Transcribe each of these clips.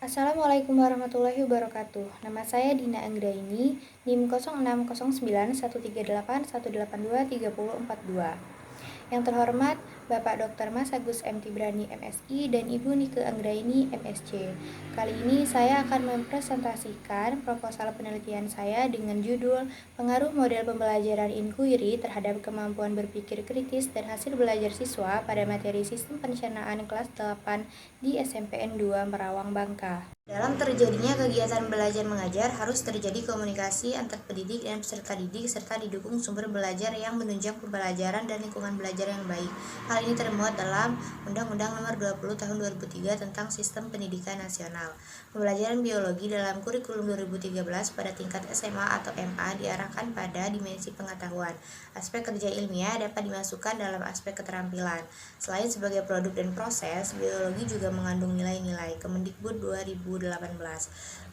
Assalamualaikum warahmatullahi wabarakatuh. Nama saya Dina Anggraini, NIM 06091381823042. Yang terhormat Bapak Dr. Mas Agus M. Tibrani MSI dan Ibu Nike Anggraini MSc. Kali ini saya akan mempresentasikan proposal penelitian saya dengan judul Pengaruh Model Pembelajaran Inquiry terhadap Kemampuan Berpikir Kritis dan Hasil Belajar Siswa pada Materi Sistem Pencernaan Kelas 8 di SMPN 2 Merawang, Bangka. Dalam terjadinya kegiatan belajar mengajar harus terjadi komunikasi antar pendidik dan peserta didik serta didukung sumber belajar yang menunjang pembelajaran dan lingkungan belajar yang baik. Hal ini termuat dalam Undang-Undang Nomor 20 Tahun 2003 tentang Sistem Pendidikan Nasional. Pembelajaran biologi dalam kurikulum 2013 pada tingkat SMA atau MA diarahkan pada dimensi pengetahuan. Aspek kerja ilmiah dapat dimasukkan dalam aspek keterampilan. Selain sebagai produk dan proses, biologi juga mengandung nilai-nilai. Kemendikbud 2018.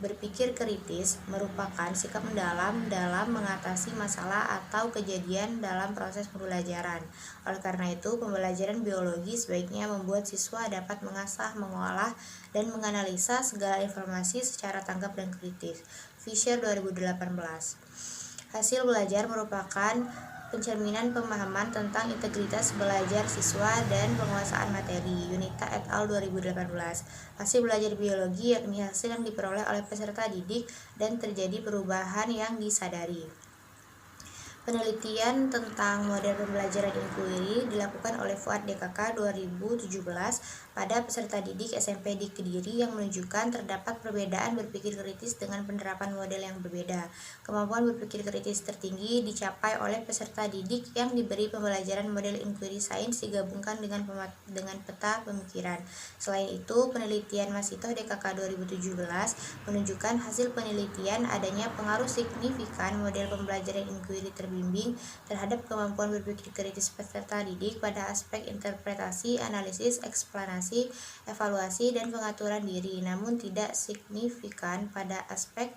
Berpikir kritis merupakan sikap mendalam dalam mengatasi masalah atau kejadian dalam proses pembelajaran. Oleh karena itu, pembelajaran biologi sebaiknya membuat siswa dapat mengasah, mengolah, dan menganalisa segala informasi secara tanggap dan kritis. Fisher 2018. Hasil belajar merupakan pencerminan pemahaman tentang integritas belajar siswa dan penguasaan materi. Yunita et al. 2018. Hasil belajar biologi yakni hasil yang diperoleh oleh peserta didik dan terjadi perubahan yang disadari. Penelitian tentang model pembelajaran inquiry dilakukan oleh Fuad DKK 2017 pada peserta didik SMP di Kediri yang menunjukkan terdapat perbedaan berpikir kritis dengan penerapan model yang berbeda. Kemampuan berpikir kritis tertinggi dicapai oleh peserta didik yang diberi pembelajaran model inquiry sains digabungkan dengan peta pemikiran. Selain itu, penelitian Masito DKK 2017 menunjukkan hasil penelitian adanya pengaruh signifikan model pembelajaran inquiry bimbing terhadap kemampuan berpikir kritis peserta didik pada aspek interpretasi, analisis, eksplanasi, evaluasi, dan pengaturan diri, namun tidak signifikan pada aspek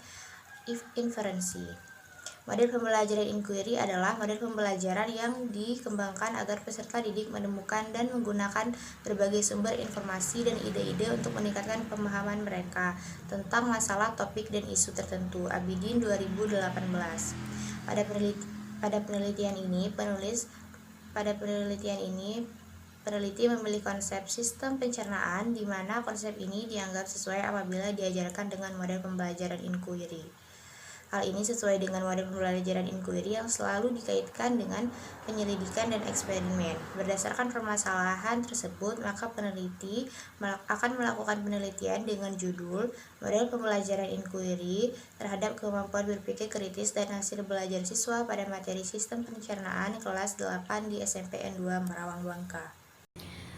inferensi. Model pembelajaran inquiry adalah model pembelajaran yang dikembangkan agar peserta didik menemukan dan menggunakan berbagai sumber informasi dan ide-ide untuk meningkatkan pemahaman mereka tentang masalah, topik, dan isu tertentu. Abidin 2018. Pada penelitian ini, peneliti memilih konsep sistem pencernaan di mana konsep ini dianggap sesuai apabila diajarkan dengan model pembelajaran inquiry. Hal ini sesuai dengan model pembelajaran inquiry yang selalu dikaitkan dengan penyelidikan dan eksperimen. Berdasarkan permasalahan tersebut, maka peneliti akan melakukan penelitian dengan judul Model Pembelajaran Inquiry terhadap Kemampuan Berpikir Kritis dan Hasil Belajar Siswa pada Materi Sistem Pencernaan Kelas 8 di SMPN 2 Merawang, Bangka.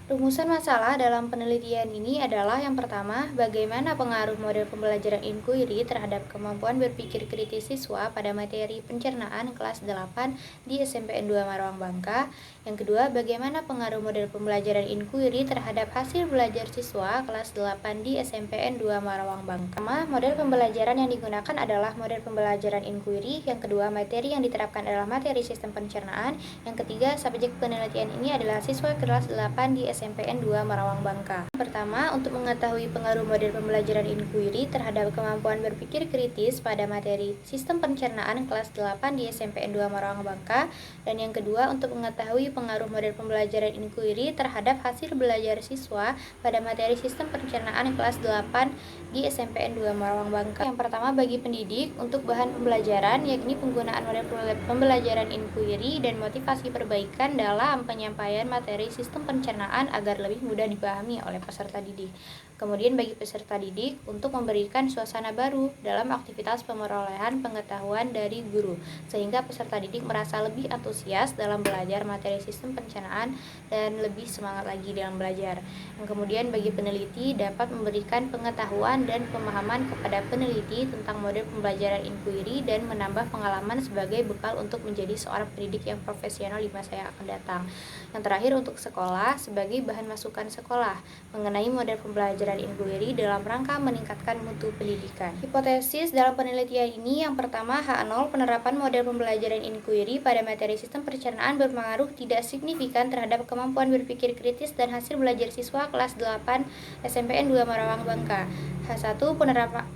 Rumusan masalah dalam penelitian ini adalah yang pertama, bagaimana pengaruh model pembelajaran inquiry terhadap kemampuan berpikir kritis siswa pada materi pencernaan kelas 8 di SMPN 2 Merawang, Bangka. Yang kedua, bagaimana pengaruh model pembelajaran inquiry terhadap hasil belajar siswa kelas 8 di SMPN 2 Merawang, Bangka. Pertama, model pembelajaran yang digunakan adalah model pembelajaran inquiry. Yang kedua, materi yang diterapkan adalah materi sistem pencernaan. Yang ketiga, subjek penelitian ini adalah siswa kelas 8 di SMPN 2 Merawang, Bangka. Pertama, untuk mengetahui pengaruh model pembelajaran inquiry terhadap kemampuan berpikir kritis pada materi sistem pencernaan kelas 8 di SMPN 2 Merawang, Bangka. Dan yang kedua, untuk mengetahui pengaruh model pembelajaran inquiry terhadap hasil belajar siswa pada materi sistem pencernaan kelas 8 di SMPN 2 Merawang, Bangka. Yang pertama, bagi pendidik, untuk bahan pembelajaran yakni penggunaan model pembelajaran inquiry dan motivasi perbaikan dalam penyampaian materi sistem pencernaan agar lebih mudah dipahami oleh peserta didik. Kemudian bagi peserta didik untuk memberikan suasana baru dalam aktivitas pemerolehan pengetahuan dari guru sehingga peserta didik merasa lebih antusias dalam belajar materi sistem pencernaan dan lebih semangat lagi dalam belajar. Yang kemudian bagi peneliti dapat memberikan pengetahuan dan pemahaman kepada peneliti tentang model pembelajaran inquiry dan menambah pengalaman sebagai bekal untuk menjadi seorang pendidik yang profesional di masa yang akan datang. Yang terakhir, untuk sekolah sebagai bahan masukan sekolah mengenai model pembelajaran pembelajaran inquiry dalam rangka meningkatkan mutu pendidikan. Hipotesis dalam penelitian ini yang pertama, H0, penerapan model pembelajaran inquiry pada materi sistem perencanaan berpengaruh tidak signifikan terhadap kemampuan berpikir kritis dan hasil belajar siswa kelas 8 SMPN 2 Marawang Bangka. H1,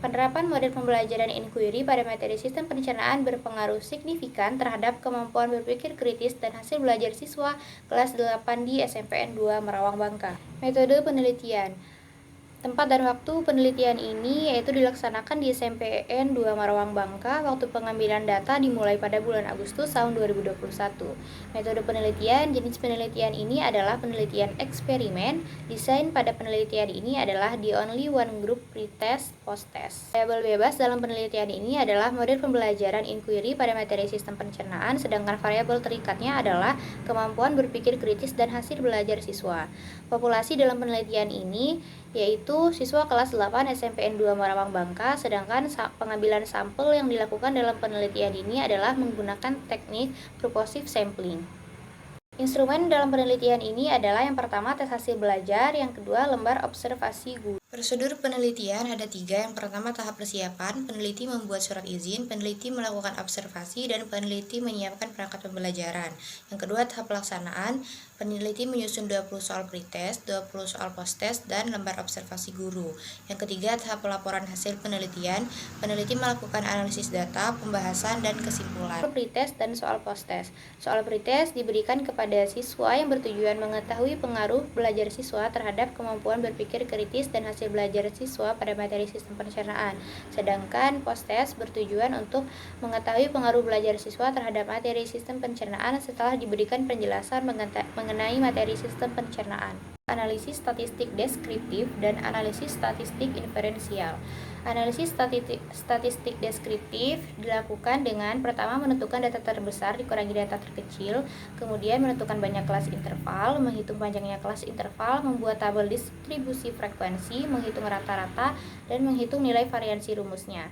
penerapan model pembelajaran inquiry pada materi sistem perencanaan berpengaruh signifikan terhadap kemampuan berpikir kritis dan hasil belajar siswa kelas 8 di SMPN 2 Marawang Bangka. Metode penelitian. Tempat dan waktu penelitian ini yaitu dilaksanakan di SMPN 2 Marawang Bangka. Waktu pengambilan data dimulai pada bulan Agustus tahun 2021. Metode penelitian, jenis penelitian ini adalah penelitian eksperimen. Desain pada penelitian ini adalah the only one group pretest post-test. Variabel bebas dalam penelitian ini adalah model pembelajaran inquiry pada materi sistem pencernaan, sedangkan variabel terikatnya adalah kemampuan berpikir kritis dan hasil belajar siswa. Populasi dalam penelitian ini yaitu siswa kelas 8 SMPN 2 Marawang Bangka, sedangkan pengambilan sampel yang dilakukan dalam penelitian ini adalah menggunakan teknik purposive sampling. Instrumen dalam penelitian ini adalah yang pertama tes hasil belajar, yang kedua lembar observasi guru. Prosedur penelitian ada 3. Yang pertama tahap persiapan, peneliti membuat surat izin, peneliti melakukan observasi, dan peneliti menyiapkan perangkat pembelajaran. Yang kedua tahap pelaksanaan, peneliti menyusun 20 soal pretest, 20 soal post-test, dan lembar observasi guru. Yang ketiga tahap pelaporan hasil penelitian, peneliti melakukan analisis data, pembahasan, dan kesimpulan. Soal pretest dan soal post-test. Soal pretest diberikan kepada siswa yang bertujuan mengetahui pengaruh belajar siswa terhadap kemampuan berpikir kritis dan hasil belajar siswa pada materi sistem perencanaan. Sedangkan post-test bertujuan untuk mengetahui pengaruh belajar siswa terhadap materi sistem pencernaan setelah diberikan penjelasan mengenai materi sistem pencernaan. Analisis statistik deskriptif dan analisis statistik inferensial. Analisis statistik deskriptif dilakukan dengan pertama menentukan data terbesar dikurangi data terkecil, kemudian menentukan banyak kelas interval, menghitung panjangnya kelas interval, membuat tabel distribusi frekuensi, menghitung rata-rata, dan menghitung nilai variansi rumusnya.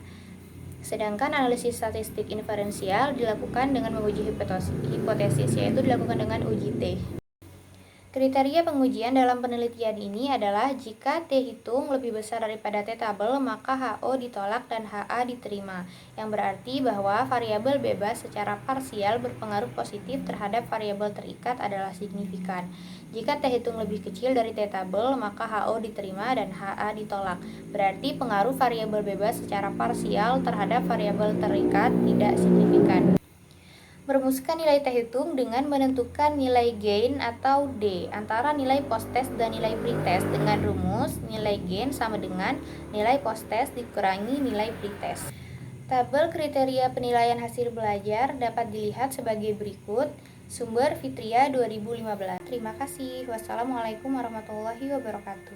Sedangkan analisis statistik inferensial dilakukan dengan menguji hipotesis, yaitu dilakukan dengan uji T. Kriteria pengujian dalam penelitian ini adalah jika T hitung lebih besar daripada T tabel, maka HO ditolak dan HA diterima, yang berarti bahwa variabel bebas secara parsial berpengaruh positif terhadap variabel terikat adalah signifikan. Jika T hitung lebih kecil dari T tabel, maka HO diterima dan HA ditolak. Berarti pengaruh variabel bebas secara parsial terhadap variabel terikat tidak signifikan. Merumuskan nilai T hitung dengan menentukan nilai gain atau D antara nilai post-test dan nilai pretest dengan rumus nilai gain sama dengan nilai post-test dikurangi nilai pretest. Tabel kriteria penilaian hasil belajar dapat dilihat sebagai berikut. Sumber Fitria 2015. Terima kasih. Wassalamualaikum warahmatullahi wabarakatuh.